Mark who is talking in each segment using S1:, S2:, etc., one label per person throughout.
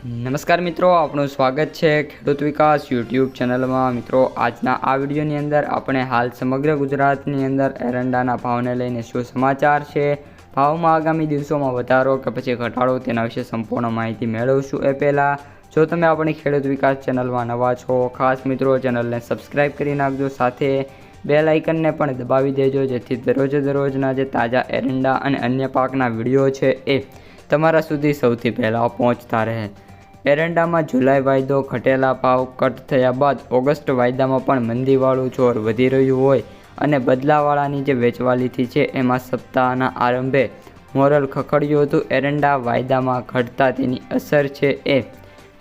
S1: નમસ્કાર મિત્રો, આપનું સ્વાગત છે ખેડૂત વિકાસ યુટ્યુબ ચેનલમાં। મિત્રો, આજના આ વિડીયોની અંદર આપણે હાલ સમગ્ર ગુજરાતની અંદર એરંડાના ભાવને લઈને શું સમાચાર છે, ભાવમાં આગામી દિવસોમાં વધારો કે પછી ઘટાડો, તેના વિશે સંપૂર્ણ માહિતી મેળવશું। એ પહેલાં જો તમે આપણી ખેડૂત વિકાસ ચેનલમાં નવા છો, ખાસ મિત્રો ચેનલને સબસ્ક્રાઈબ કરી નાખજો, સાથે બેલ આઇકનને પણ દબાવી દેજો, જેથી દરરોજના જે તાજા એરંડા અને અન્ય પાકના વિડીયો છે એ તમારા સુધી સૌથી પહેલાં પહોંચતા રહે। એરંડામાં જુલાઈ વાયદો ઘટેલા ભાવ કટ થયા બાદ ઓગસ્ટ વાયદામાં પણ મંદીવાળું જોર વધી રહ્યું હોય અને બદલાવાળાની જે વેચવાલીથી છે એમાં સપ્તાહના આરંભે મોરલ ખખડ્યું હતું। એરંડા વાયદામાં ઘટતા તેની અસર છે એ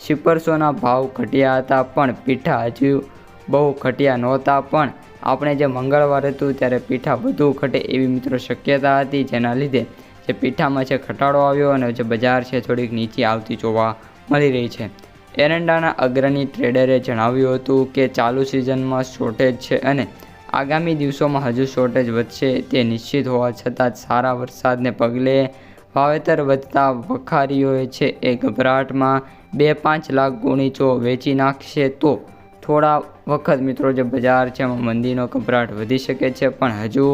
S1: શિપરસોના ભાવ ઘટ્યા હતા, પણ પીઠા હજુ બહુ ઘટ્યા નહોતા, પણ આપણે જે મંગળવાર હતું ત્યારે પીઠા વધુ ઘટે એવી મિત્રો શક્યતા હતી, જેના લીધે જે પીઠામાં છે ઘટાડો આવ્યો અને જે બજાર છે થોડીક નીચે આવતી જોવા મળી રહી છે। એરંડાના અગ્રણી ટ્રેડરે જણાવ્યું હતું કે ચાલુ સિઝનમાં શોર્ટેજ છે અને આગામી દિવસોમાં હજુ શોર્ટેજ વધશે તે નિશ્ચિત હોવા છતાં સારા વરસાદને પગલે વાવેતર વધતા વખારીઓએ છે એ ગભરાટમાં 2-5 લાખ ગુણી જો વેચી નાખશે તો થોડા વખત મિત્રો જે બજાર છે એમાં મંદીનો ગભરાટ વધી શકે છે, પણ હજુ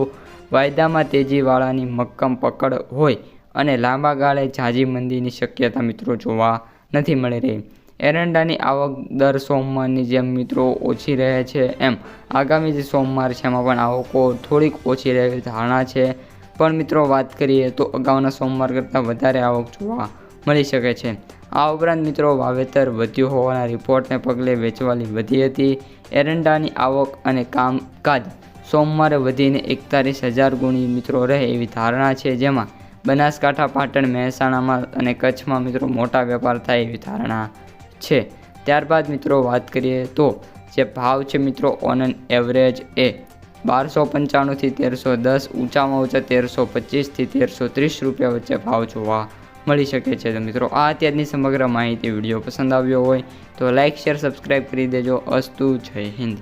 S1: વાયદામાં તેજીવાળાની મક્કમ પકડ હોય અને લાંબા ગાળે ઝાઝી મંદીની શક્યતા મિત્રો જોવા નથી મળી રહી। એરંડાની આવક દર સોમવારની જેમ મિત્રો ઓછી રહે છે, એમ આગામી જે સોમવાર છે એમાં પણ આવકો થોડીક ઓછી રહેવી ધારણા છે, પણ મિત્રો વાત કરીએ તો અગાઉના સોમવાર કરતાં વધારે આવક જોવા મળી શકે છે। આ ઉપરાંત મિત્રો વાવેતર વધ્યું હોવાના રિપોર્ટને પગલે વેચવાલી વધી હતી। એરંડાની આવક અને કામકાજ સોમવારે વધીને 41,000 ગુણી મિત્રો રહે એવી ધારણા છે, જેમાં બનાસકાંઠા, પાટણ, મહેસાણામાં અને કચ્છમાં મિત્રો મોટા વેપાર થાય એવી ધારણા છે। ત્યારબાદ મિત્રો વાત કરીએ તો જે ભાવ છે મિત્રો ઓન એન એવરેજ એ 1295 થી 1310, ઊંચામાં ઊંચા 1325 થી 1330 રૂપિયા વચ્ચે ભાવ જોવા મળી શકે છે। તો મિત્રો આ અત્યારની સમગ્ર માહિતી વિડીયો પસંદ આવ્યો હોય તો લાઇક, શેર, સબસ્ક્રાઈબ કરી દેજો। અસ્તુ, જય હિન્દ।